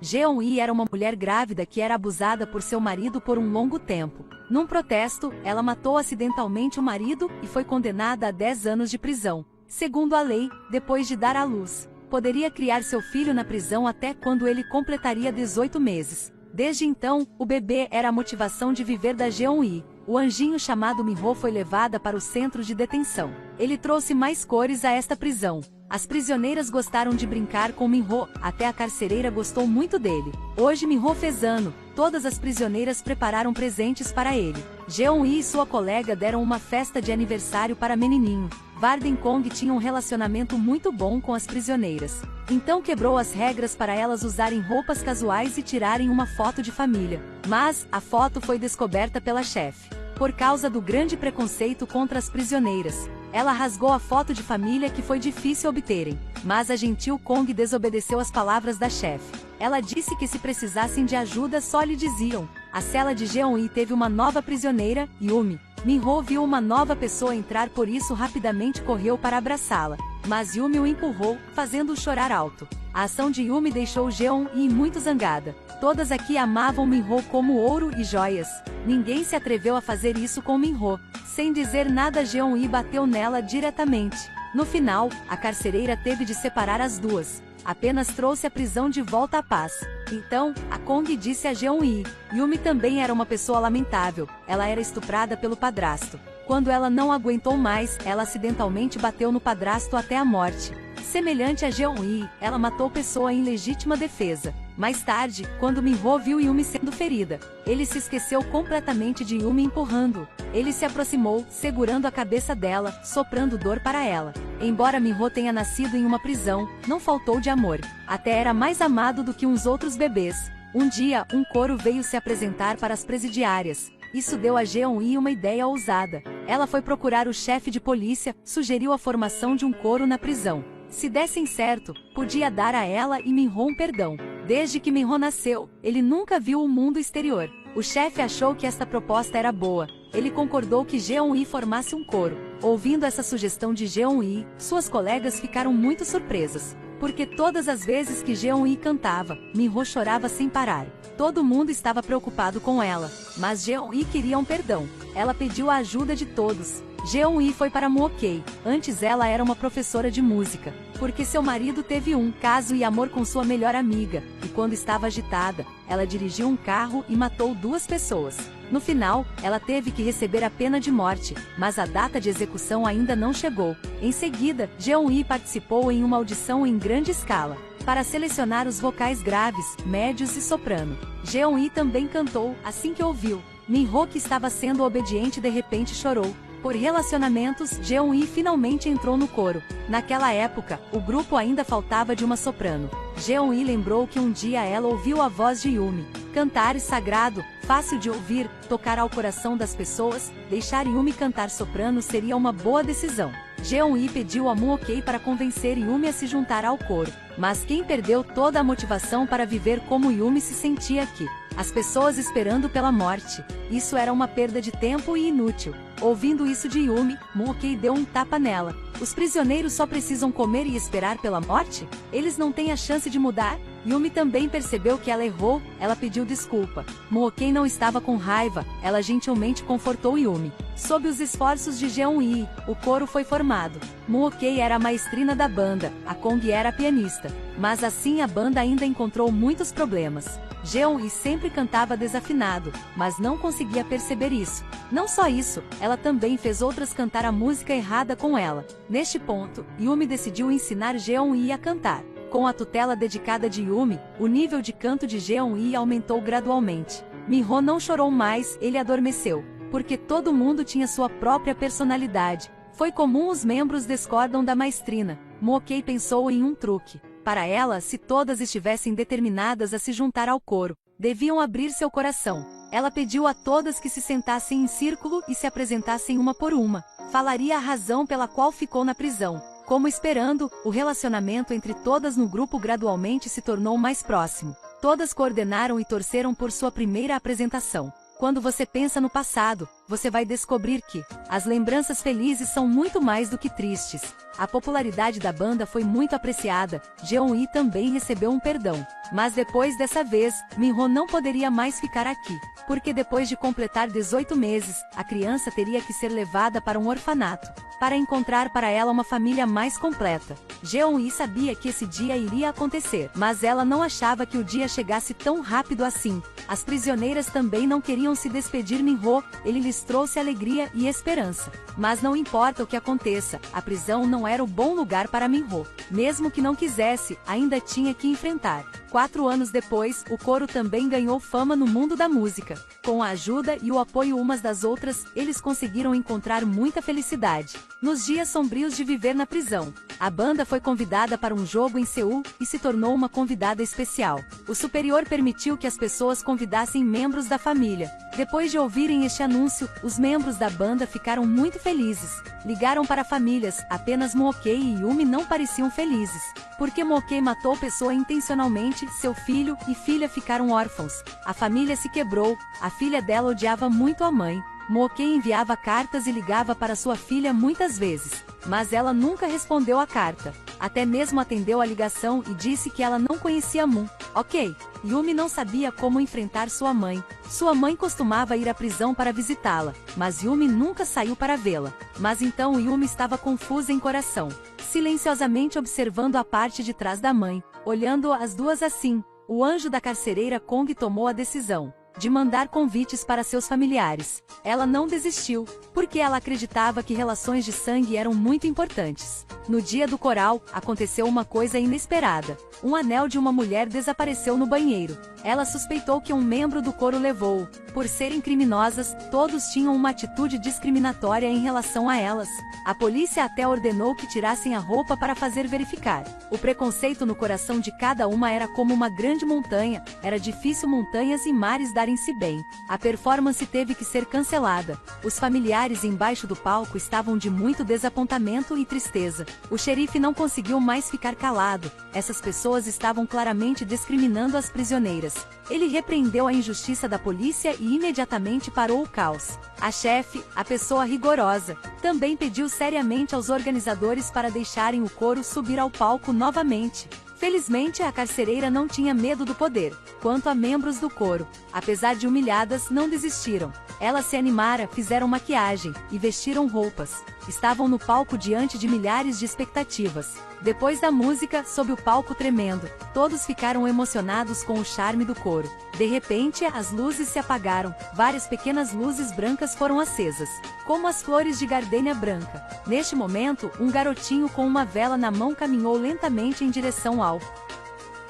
Jeon-yi era uma mulher grávida que era abusada por seu marido por um longo tempo. Num protesto, ela matou acidentalmente o marido e foi condenada a 10 anos de prisão. Segundo a lei, depois de dar à luz, poderia criar seu filho na prisão até quando ele completaria 18 meses. Desde então, o bebê era a motivação de viver da Jeon-yi. O anjinho chamado Minho foi levada para o centro de detenção. Ele trouxe mais cores a esta prisão. As prisioneiras gostaram de brincar com Minho, até a carcereira gostou muito dele. Hoje Minho fez ano, todas as prisioneiras prepararam presentes para ele. Jeon-yi e sua colega deram uma festa de aniversário para menininho. Warden Kong tinha um relacionamento muito bom com as prisioneiras. Então quebrou as regras para elas usarem roupas casuais e tirarem uma foto de família. Mas, a foto foi descoberta pela chefe. Por causa do grande preconceito contra as prisioneiras, ela rasgou a foto de família que foi difícil obterem. Mas a gentil Kong desobedeceu às palavras da chefe. Ela disse que se precisassem de ajuda só lhe diziam. A cela de Jeon-yi teve uma nova prisioneira, Yumi. Minho viu uma nova pessoa entrar, por isso rapidamente correu para abraçá-la. Mas Yumi o empurrou, fazendo-o chorar alto. A ação de Yumi deixou Jeon-yi muito zangada. Todas aqui amavam Minho como ouro e joias. Ninguém se atreveu a fazer isso com Minho. Sem dizer nada, Jeon-yi bateu nela diretamente. No final, a carcereira teve de separar as duas. Apenas trouxe a prisão de volta à paz. Então, a Kong disse a Jeon-yi. Yumi também era uma pessoa lamentável. Ela era estuprada pelo padrasto. Quando ela não aguentou mais, ela acidentalmente bateu no padrasto até a morte. Semelhante a Jeon-yi, ela matou pessoa em legítima defesa. Mais tarde, quando Minho viu Yumi sendo ferida, ele se esqueceu completamente de Yumi empurrando. Ele se aproximou, segurando a cabeça dela, soprando dor para ela. Embora Minho tenha nascido em uma prisão, não faltou de amor. Até era mais amado do que uns outros bebês. Um dia, um coro veio se apresentar para as presidiárias. Isso deu a Jeon-yi uma ideia ousada. Ela foi procurar o chefe de polícia, sugeriu a formação de um coro na prisão. Se dessem certo, podia dar a ela e Minho um perdão. Desde que Minho nasceu, ele nunca viu o mundo exterior. O chefe achou que esta proposta era boa. Ele concordou que Jeon-yi formasse um coro. Ouvindo essa sugestão de Jeon-yi, suas colegas ficaram muito surpresas. Porque todas as vezes que Jeon-yi cantava, Minho chorava sem parar. Todo mundo estava preocupado com ela, mas Jeon-yi queria um perdão. Ela pediu a ajuda de todos. Jeon-yi foi para Muokei. Antes ela era uma professora de música, porque seu marido teve um caso e amor com sua melhor amiga, e quando estava agitada, ela dirigiu um carro e matou 2 pessoas. No final, ela teve que receber a pena de morte, mas a data de execução ainda não chegou. Em seguida, Jeon-yi participou em uma audição em grande escala, para selecionar os vocais graves, médios e soprano. Jeon-yi também cantou. Assim que ouviu Minho que estava sendo obediente, de repente chorou. Por relacionamentos, Jeon-yi finalmente entrou no coro. Naquela época, o grupo ainda faltava de uma soprano. Jeon-yi lembrou que um dia ela ouviu a voz de Yumi. Cantar sagrado, fácil de ouvir, tocar ao coração das pessoas, deixar Yumi cantar soprano seria uma boa decisão. Jeon-yi pediu a Muokei para convencer Yumi a se juntar ao coro. Mas quem perdeu toda a motivação para viver como Yumi se sentia aqui? As pessoas esperando pela morte. Isso era uma perda de tempo e inútil. Ouvindo isso de Yumi, Muokei deu um tapa nela. Os prisioneiros só precisam comer e esperar pela morte? Eles não têm a chance de mudar? Yumi também percebeu que ela errou, ela pediu desculpa. Muokei não estava com raiva, ela gentilmente confortou Yumi. Sob os esforços de Jeon-yi, o coro foi formado. Muokei era a maestrina da banda, a Kong era a pianista. Mas assim a banda ainda encontrou muitos problemas. Jeon-yi sempre cantava desafinado, mas não conseguia perceber isso. Não só isso, ela também fez outras cantar a música errada com ela. Neste ponto, Yumi decidiu ensinar Jeon-yi a cantar. Com a tutela dedicada de Yumi, o nível de canto de Jeon-yi aumentou gradualmente. Minho não chorou mais, ele adormeceu. Porque todo mundo tinha sua própria personalidade. Foi comum os membros discordam da maestrina. Muokei pensou em um truque. Para ela, se todas estivessem determinadas a se juntar ao coro, deviam abrir seu coração. Ela pediu a todas que se sentassem em círculo e se apresentassem uma por uma. Falaria a razão pela qual ficou na prisão. Como esperando, o relacionamento entre todas no grupo gradualmente se tornou mais próximo. Todas coordenaram e torceram por sua primeira apresentação. Quando você pensa no passado, você vai descobrir que as lembranças felizes são muito mais do que tristes. A popularidade da banda foi muito apreciada, Jeon-yi também recebeu um perdão. Mas depois dessa vez, Minho não poderia mais ficar aqui, porque depois de completar 18 meses, a criança teria que ser levada para um orfanato, para encontrar para ela uma família mais completa. Jeon-yi sabia que esse dia iria acontecer, mas ela não achava que o dia chegasse tão rápido assim. As prisioneiras também não queriam se despedir Minho, ele lhes trouxe alegria e esperança. Mas não importa o que aconteça, a prisão não era o bom lugar para Minho. Mesmo que não quisesse, ainda tinha que enfrentar. 4 anos depois, o coro também ganhou fama no mundo da música. Com a ajuda e o apoio umas das outras, eles conseguiram encontrar muita felicidade. Nos dias sombrios de viver na prisão, a banda foi convidada para um jogo em Seul e se tornou uma convidada especial. O superior permitiu que as pessoas convidassem membros da família. Depois de ouvirem este anúncio, os membros da banda ficaram muito felizes. Ligaram para famílias, apenas Mookei e Yumi não pareciam felizes. Porque Mookei matou pessoa intencionalmente, seu filho e filha ficaram órfãos. A família se quebrou, a filha dela odiava muito a mãe. Mookei enviava cartas e ligava para sua filha muitas vezes, mas ela nunca respondeu a carta. Até mesmo atendeu a ligação e disse que ela não conhecia Moon. Ok. Yumi não sabia como enfrentar sua mãe. Sua mãe costumava ir à prisão para visitá-la, mas Yumi nunca saiu para vê-la. Mas então Yumi estava confusa em coração, silenciosamente observando a parte de trás da mãe, olhando as duas assim. O anjo da carcereira Kong tomou a decisão de mandar convites para seus familiares. Ela não desistiu, porque ela acreditava que relações de sangue eram muito importantes. No dia do coral, aconteceu uma coisa inesperada. Um anel de uma mulher desapareceu no banheiro. Ela suspeitou que um membro do coro levou-o. Por serem criminosas, todos tinham uma atitude discriminatória em relação a elas. A polícia até ordenou que tirassem a roupa para fazer verificar. O preconceito no coração de cada uma era como uma grande montanha, era difícil montanhas e mares darem-se bem. A performance teve que ser cancelada. Os familiares embaixo do palco estavam de muito desapontamento e tristeza. O xerife não conseguiu mais ficar calado. Essas pessoas estavam claramente discriminando as prisioneiras. Ele repreendeu a injustiça da polícia e imediatamente parou o caos. A chefe, a pessoa rigorosa, também pediu seriamente aos organizadores para deixarem o coro subir ao palco novamente. Felizmente, a carcereira não tinha medo do poder. Quanto a membros do coro, apesar de humilhadas, não desistiram. Elas se animaram, fizeram maquiagem e vestiram roupas. Estavam no palco diante de milhares de expectativas. Depois da música, sob o palco tremendo, todos ficaram emocionados com o charme do coro. De repente, as luzes se apagaram, várias pequenas luzes brancas foram acesas, como as flores de gardênia branca. Neste momento, um garotinho com uma vela na mão caminhou lentamente em direção ao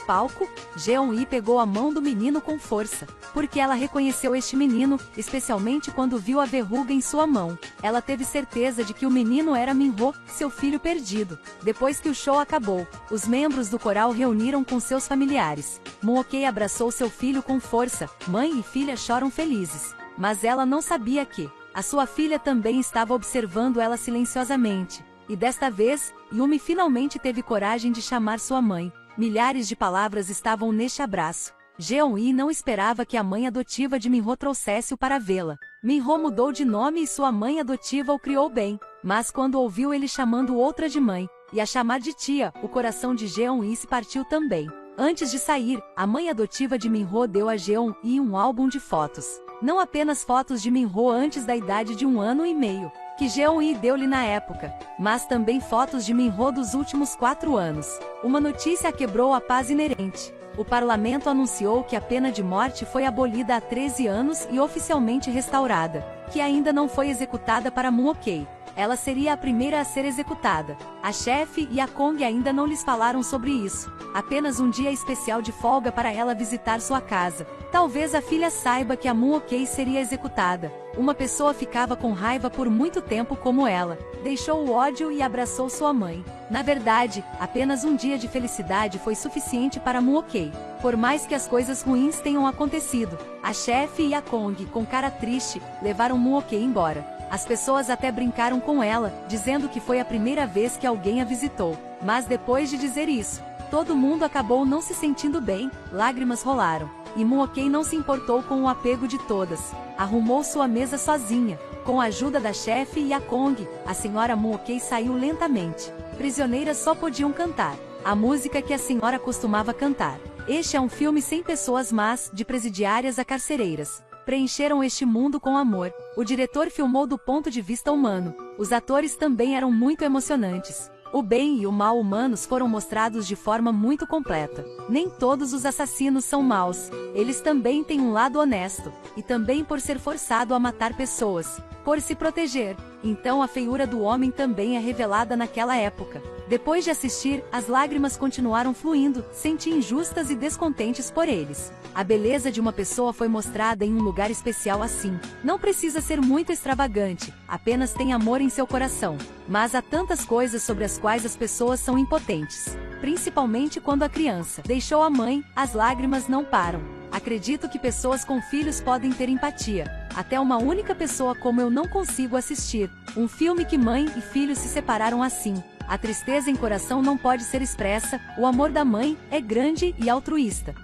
palco. Jeon-yi pegou a mão do menino com força, porque ela reconheceu este menino, especialmente quando viu a verruga em sua mão. Ela teve certeza de que o menino era Minho, seu filho perdido. Depois que o show acabou, os membros do coral reuniram com seus familiares. Mookei abraçou seu filho com força, mãe e filha choram felizes. Mas ela não sabia que a sua filha também estava observando ela silenciosamente. E desta vez, Yumi finalmente teve coragem de chamar sua mãe. Milhares de palavras estavam neste abraço. Jeon-yi não esperava que a mãe adotiva de Minho trouxesse-o para vê-la. Minho mudou de nome e sua mãe adotiva o criou bem. Mas quando ouviu ele chamando outra de mãe, e a chamar de tia, o coração de Jeon-yi se partiu também. Antes de sair, a mãe adotiva de Minho deu a Jeon-yi um álbum de fotos. Não apenas fotos de Minho antes da idade de 1 ano e meio, que Jeon-yi deu-lhe na época, mas também fotos de Minho dos últimos 4 anos. Uma notícia quebrou a paz inerente. O parlamento anunciou que a pena de morte foi abolida há 13 anos e oficialmente restaurada, que ainda não foi executada para Mookei. Ela seria a primeira a ser executada. A chefe e a Kong ainda não lhes falaram sobre isso. Apenas um dia especial de folga para ela visitar sua casa. Talvez a filha saiba que a Mookei seria executada. Uma pessoa ficava com raiva por muito tempo como ela. Deixou o ódio e abraçou sua mãe. Na verdade, apenas um dia de felicidade foi suficiente para Mookei. Por mais que as coisas ruins tenham acontecido, a chefe e a Kong, com cara triste, levaram Mookei embora. As pessoas até brincaram com ela, dizendo que foi a primeira vez que alguém a visitou. Mas depois de dizer isso, todo mundo acabou não se sentindo bem, lágrimas rolaram. e Muokei não se importou com o apego de todas. Arrumou sua mesa sozinha. Com a ajuda da chefe e a Kong, a senhora Muokei saiu lentamente. Prisioneiras só podiam cantar a música que a senhora costumava cantar. Este é um filme sem pessoas más, de presidiárias a carcereiras. Preencheram este mundo com amor. O diretor filmou do ponto de vista humano. Os atores também eram muito emocionantes. O bem e o mal humanos foram mostrados de forma muito completa. Nem todos os assassinos são maus. Eles também têm um lado honesto. E também por ser forçado a matar pessoas. Por se proteger. Então a feiura do homem também é revelada naquela época. Depois de assistir, as lágrimas continuaram fluindo, senti injustas e descontentes por eles. A beleza de uma pessoa foi mostrada em um lugar especial assim. Não precisa ser muito extravagante, apenas tem amor em seu coração. Mas há tantas coisas sobre as quais as pessoas são impotentes. Principalmente quando a criança deixou a mãe, as lágrimas não param. Acredito que pessoas com filhos podem ter empatia. Até uma única pessoa como eu não consigo assistir um filme que mãe e filho se separaram assim. A tristeza em coração não pode ser expressa, o amor da mãe é grande e altruísta.